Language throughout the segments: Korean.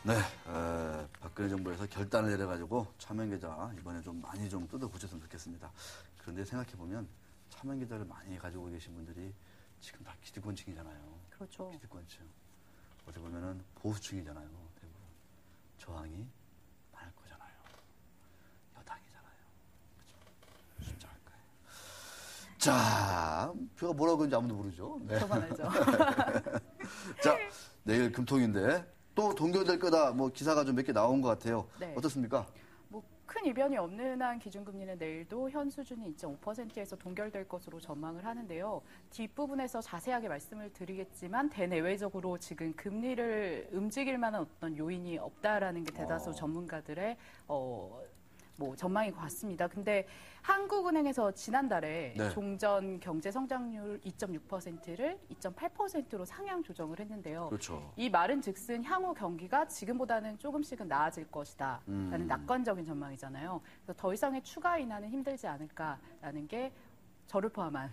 네, 박근혜 정부에서 결단을 내려가지고 차명계좌 이번에 좀 많이 좀 뜯어고쳤으면 좋겠습니다. 그런데 생각해보면 차명계좌를 많이 가지고 계신 분들이 지금 다 기득권층이잖아요. 그렇죠. 기득권층. 어떻게 보면은 보수층이잖아요. 대부분. 저항이 많을 거잖아요. 여당이잖아요. 그죠? 진짜 할까요? 자, 제가 뭐라고 그런지 아무도 모르죠. 네. 저만 알죠. 자, 내일 금통인데 또 동결될 거다. 뭐 기사가 좀 몇 개 나온 것 같아요. 네. 어떻습니까? 뭐 큰 이변이 없는 한 기준금리는 내일도 현 수준이 2.5%에서 동결될 것으로 전망을 하는데요. 뒷부분에서 자세하게 말씀을 드리겠지만 대내외적으로 지금 금리를 움직일 만한 어떤 요인이 없다라는 게 대다수 전문가들의 뭐 전망인 것 같습니다. 근데 한국은행에서 지난달에 네. 종전 경제 성장률 2.6%를 2.8%로 상향 조정을 했는데요. 그렇죠. 이 말은 즉슨 향후 경기가 지금보다는 조금씩은 나아질 것이다 라는 낙관적인 전망이잖아요. 그래서 더 이상의 추가 인하는 힘들지 않을까라는 게 저를 포함한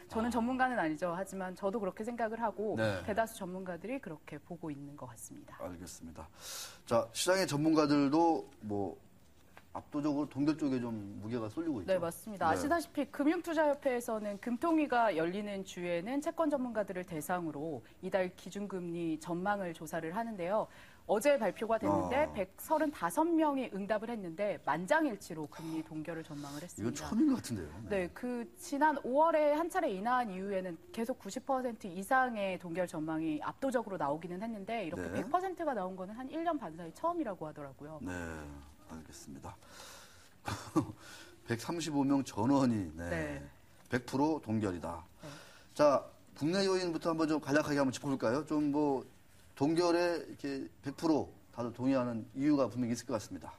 저는 전문가는 아니죠. 하지만 저도 그렇게 생각을 하고 네. 대다수 전문가들이 그렇게 보고 있는 것 같습니다. 알겠습니다. 자, 시장의 전문가들도 뭐 압도적으로 동결 쪽에 좀 무게가 쏠리고 있죠. 네, 맞습니다. 네. 아시다시피 금융투자협회에서는 금통위가 열리는 주에는 채권 전문가들을 대상으로 이달 기준금리 전망을 조사를 하는데요. 어제 발표가 됐는데 135명이 응답을 했는데 만장일치로 금리 동결을 전망을 했습니다. 이건 처음인 것 같은데요. 네, 그 지난 5월에 한 차례 인하한 이후에는 계속 90% 이상의 동결 전망이 압도적으로 나오기는 했는데 이렇게 네. 100%가 나온 거는 한 1년 반 사이 처음이라고 하더라고요. 네, 알겠습니다. 135명 전원이 네. 100% 동결이다. 네. 자, 국내 요인부터 한번 좀 간략하게 한번 짚어볼까요? 좀 뭐 동결에 이렇게 100% 다들 동의하는 이유가 분명히 있을 것 같습니다.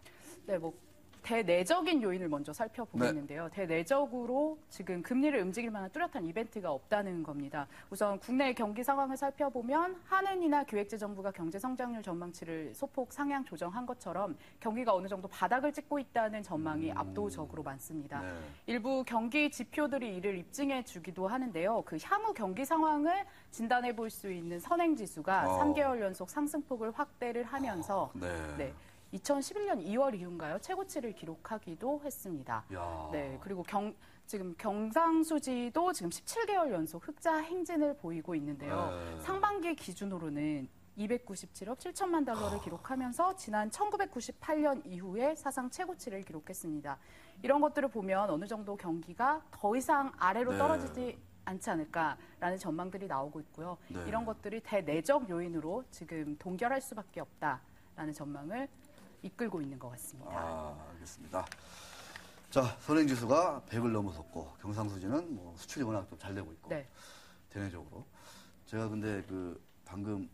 네, 뭐 대내적인 요인을 먼저 살펴보겠는데요. 대내적으로 지금 금리를 움직일 만한 뚜렷한 이벤트가 없다는 겁니다. 우선 국내 경기 상황을 살펴보면 한은이나 기획재정부가 경제 성장률 전망치를 소폭 상향 조정한 것처럼 경기가 어느 정도 바닥을 찍고 있다는 전망이 압도적으로 많습니다. 네. 일부 경기 지표들이 이를 입증해 주기도 하는데요. 그 향후 경기 상황을 진단해 볼 수 있는 선행지수가 3개월 연속 상승폭을 확대를 하면서 네. 2011년 2월 이후인가요? 최고치를 기록하기도 했습니다. 야. 네, 그리고 지금 경상수지도 지금 17개월 연속 흑자 행진을 보이고 있는데요. 네. 상반기 기준으로는 297억 7천만 달러를 기록하면서 지난 1998년 이후에 사상 최고치를 기록했습니다. 이런 것들을 보면 어느 정도 경기가 더 이상 아래로 네. 떨어지지 않지 않을까라는 전망들이 나오고 있고요. 네. 이런 것들이 대내적 요인으로 지금 동결할 수밖에 없다라는 전망을 이끌고 있는 것 같습니다. 알겠습니다. 자, 선행지수가 100을 넘어섰고 경상수지는 뭐 수출이 워낙 좀 잘 되고 있고 네. 대내적으로 제가 근데 그 방금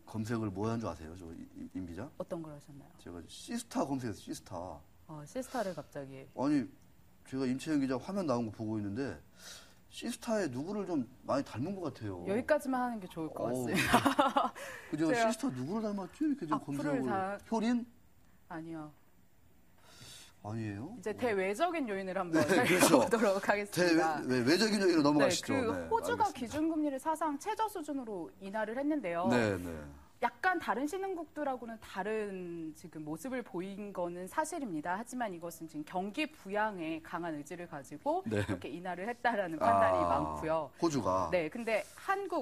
검색을 뭐 한 줄 아세요? 저 임 기자? 어떤 걸 하셨나요? 제가 시스타 검색했어요. 시스타. 시스타를 갑자기. 아니 제가 임채영 기자 화면 나온 거 보고 있는데 시스타에 누구를 좀 많이 닮은 것 같아요. 여기까지만 하는 게 좋을 것 같습니다. 그죠? 시스타 누구를 닮았지? 이렇게 좀 검색을. 효린? 아니요. 아니에요? 이제 대외적인 요인을 한번 그렇죠. 살펴보도록 하겠습니다. 외적인 요인으로 넘어가시죠. 네, 호주가 알겠습니다. 기준금리를 사상 최저 수준으로 인하를 했는데요. 네. 약간 다른 신흥국들하고는 다른 지금 모습을 보인 거는 사실입니다. 하지만 이것은 지금 경기 부양에 강한 의지를 가지고 그렇게 인하를 했다라는 판단이 많고요. 호주가. 네, 근데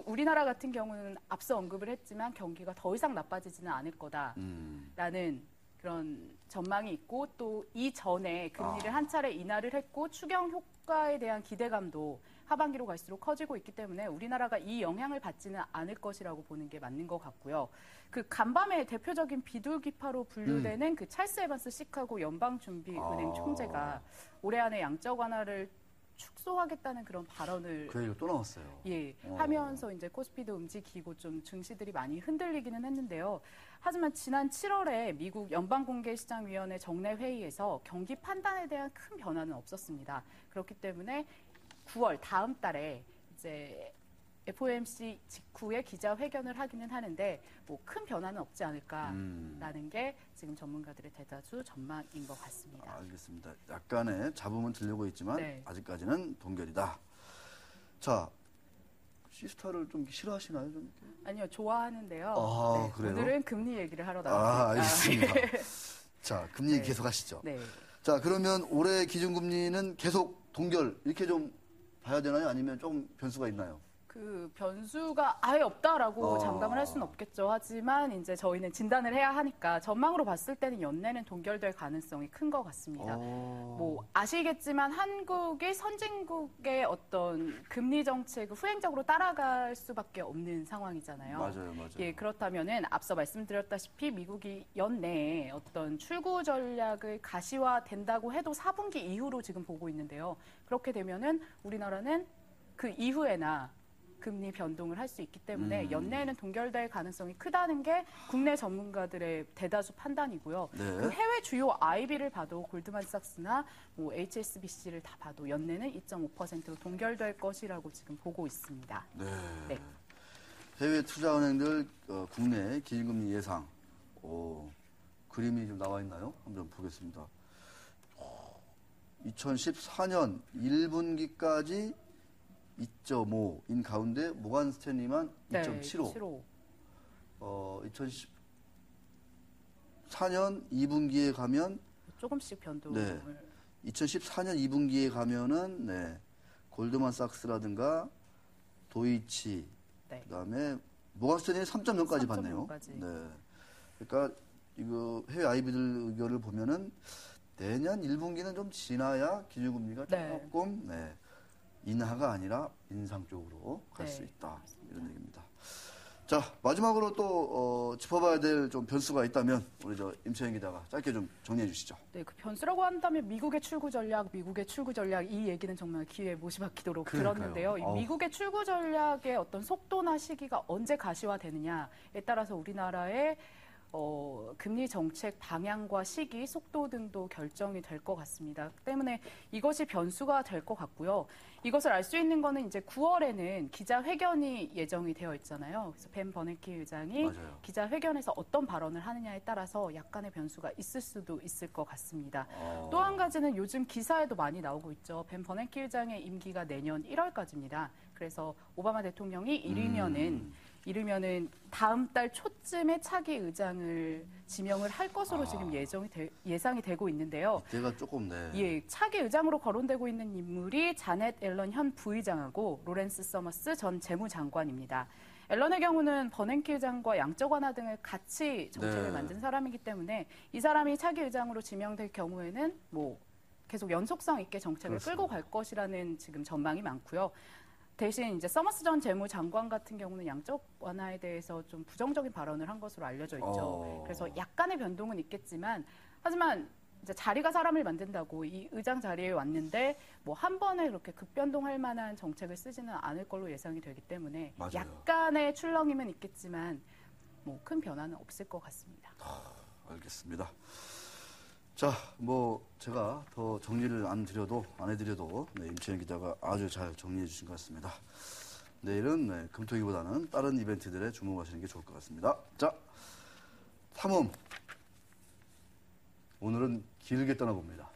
우리나라 같은 경우는 앞서 언급을 했지만 경기가 더 이상 나빠지지는 않을 거다라는 그런 전망이 있고 또 이전에 금리를 한 차례 인하를 했고 추경 효과에 대한 기대감도 하반기로 갈수록 커지고 있기 때문에 우리나라가 이 영향을 받지는 않을 것이라고 보는 게 맞는 것 같고요. 그 간밤의 대표적인 비둘기파로 분류되는 그 찰스 에반스 시카고 연방준비은행 총재가 올해 안에 양적 완화를 축소하겠다는 그런 발언을 그 얘기가 또 나왔어요. 하면서 이제 코스피도 움직이고 좀 증시들이 많이 흔들리기는 했는데요. 하지만 지난 7월에 미국 연방공개시장위원회 정례 회의에서 경기 판단에 대한 큰 변화는 없었습니다. 그렇기 때문에 9월 다음 달에 이제 FOMC 직후에 기자회견을 하기는 하는데 뭐 큰 변화는 없지 않을까라는 게 지금 전문가들의 대다수 전망인 것 같습니다. 알겠습니다. 약간의 잡음은 들리고 있지만 아직까지는 동결이다. 자, 시스타를 좀 싫어하시나요? 좀? 아니요, 좋아하는데요. 아, 그래요? 오늘은 금리 얘기를 하러 아, 나왔습니다. 알겠습니다. 자, 금리 네. 계속 하시죠. 네. 자, 그러면 올해 기준금리는 계속 동결 이렇게 좀 봐야 되나요? 아니면 좀 변수가 있나요? 그 변수가 아예 없다라고 장담을 할 수는 없겠죠. 하지만 이제 저희는 진단을 해야 하니까 전망으로 봤을 때는 연내는 동결될 가능성이 큰 것 같습니다. 뭐 아시겠지만 한국이 선진국의 어떤 금리 정책을 후행적으로 따라갈 수밖에 없는 상황이잖아요. 맞아요. 예, 그렇다면은 앞서 말씀드렸다시피 미국이 연내에 어떤 출구 전략을 가시화된다고 해도 4분기 이후로 지금 보고 있는데요. 그렇게 되면은 우리나라는 그 이후에나 금리 변동을 할 수 있기 때문에 연내에는 동결될 가능성이 크다는 게 국내 전문가들의 대다수 판단이고요. 네. 그 해외 주요 IB를 봐도 골드만삭스나 뭐 HSBC를 다 봐도 연내는 2.5%로 동결될 것이라고 지금 보고 있습니다. 네. 네. 해외 투자은행들 국내 기준금리 예상 그림이 좀 나와 있나요? 한번 보겠습니다. 2014년 1분기까지 2.5인 가운데 모간 스탠리만 2.75. 2014년 2분기에 가면 조금씩 변동을. 네. 2014년 2분기에 가면은 네. 골드만삭스라든가 도이치 네. 그다음에 모간 스탠리 3.0까지 봤네요. 3.0까지. 네. 그러니까 이거 해외 아이비들 의견을 보면은 내년 1분기는 좀 지나야 기준금리가 네. 조금 인하가 아니라 인상 쪽으로 갈 수 네, 있다. 이런 얘기입니다. 자, 마지막으로 또 짚어봐야 될 좀 변수가 있다면 우리 저 임채연 기자가 짧게 좀 정리해 주시죠. 네, 그 변수라고 한다면 미국의 출구 전략 이 얘기는 정말 귀에 못이 박히도록 그러니까요. 들었는데요. 이 미국의 출구 전략의 어떤 속도나 시기가 언제 가시화되느냐에 따라서 우리나라의 금리 정책 방향과 시기, 속도 등도 결정이 될 것 같습니다. 때문에 이것이 변수가 될 것 같고요. 이것을 알 수 있는 거는 이제 9월에는 기자회견이 예정이 되어 있잖아요. 그래서 벤 버냉키 의장이 맞아요. 기자회견에서 어떤 발언을 하느냐에 따라서 약간의 변수가 있을 수도 있을 것 같습니다. 또 한 가지는 요즘 기사에도 많이 나오고 있죠. 벤 버냉키 의장의 임기가 내년 1월까지입니다. 그래서 오바마 대통령이 이르면은 다음 달 초쯤에 차기 의장을 지명을 할 것으로 지금 예상이 되고 있는데요. 이때가 조금 예, 차기 의장으로 거론되고 있는 인물이 자넷 앨런 현 부의장하고 로렌스 서머스 전 재무장관입니다. 앨런의 경우는 버냉키 의장과 양적 완화 등을 같이 정책을 만든 사람이기 때문에 이 사람이 차기 의장으로 지명될 경우에는 뭐 계속 연속성 있게 정책을 끌고 갈 것이라는 지금 전망이 많고요. 대신 이제 서머스 전 재무장관 같은 경우는 양적 완화에 대해서 좀 부정적인 발언을 한 것으로 알려져 있죠. 그래서 약간의 변동은 있겠지만, 하지만 이제 자리가 사람을 만든다고 이 의장 자리에 왔는데 뭐 한 번에 그렇게 급변동할 만한 정책을 쓰지는 않을 걸로 예상이 되기 때문에 맞아요. 약간의 출렁임은 있겠지만 뭐 큰 변화는 없을 것 같습니다. 알겠습니다. 자, 뭐 제가 더 정리를 안 해드려도 임채연 기자가 아주 잘 정리해 주신 것 같습니다. 내일은 금토기보다는 다른 이벤트들에 주목하시는 게 좋을 것 같습니다. 자, 탐험. 오늘은 길게 떠나봅니다.